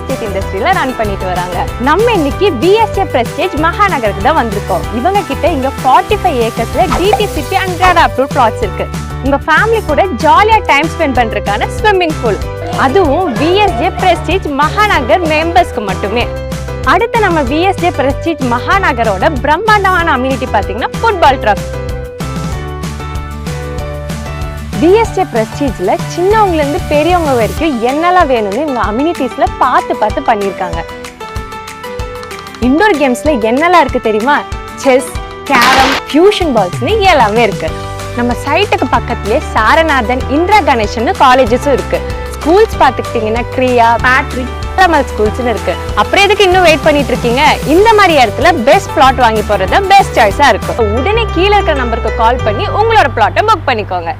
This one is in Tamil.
எஸ்டேட் இண்டஸ்ட்ரியில ரன் பண்ணிட்டு வராங்க. நம்ம இன்னைக்கு BSA Prestige மகாநகருக்கு தான் வந்திருக்கோம். இவங்க கிட்ட இங்க 45 ஏக்கர்ஸ்ல DTCP and RERA approved plots இருக்கு. உங்க ஃபேமிலி கூட ஜாலியா டைம் ஸ்பெண்ட் பண்றதுக்கான ஸ்விம்மிங் பூல், அதுவும் BSA Prestige மகாநகர் மெம்பர்ஸ்க்கு மட்டுமே. அடுத்து நம்ம BSA Prestige மகாநகரோட பிரம்மாண்டமான அம்யூனிட்டி பாத்தீங்கன்னா ஃபுட்பால் ட்ரஃப். BSA Prestigeல சின்னவங்கல இருந்து பெரியவங்க வரைக்கும் என்னெல்லாம் வேணும்னு இவங்க அம்யூனிட்டிஸ்ல பார்த்து பண்ணியிருக்காங்க. இன்டோர் கேம்ஸ்ல என்னெல்லாம் இருக்கு தெரியுமா? செஸ், கேரம், ஃபியூஷன் பால்ஸ்னு எல்லாமே இருக்கு. நம்ம சைட்டுக்கு பக்கத்துலேயே சாரநாதன், இந்திரா கணேசன் காலேஜஸும் இருக்கு. ஸ்கூல்ஸ் பார்த்துக்கிட்டிங்கன்னா கிரியா, பேட்ரிக், ஸ்கூல்ஸ்னு இருக்கு. அப்புறம் எதுக்கு இன்னும் வெயிட் பண்ணிட்டு இருக்கீங்க? இந்த மாதிரி இடத்துல பெஸ்ட் பிளாட் வாங்கி போறது பெஸ்ட் சாய்ஸா இருக்கு. உடனே கீழே இருக்கிற நம்பருக்கு கால் பண்ணி உங்களோட பிளாட்டை புக் பண்ணிக்கோங்க.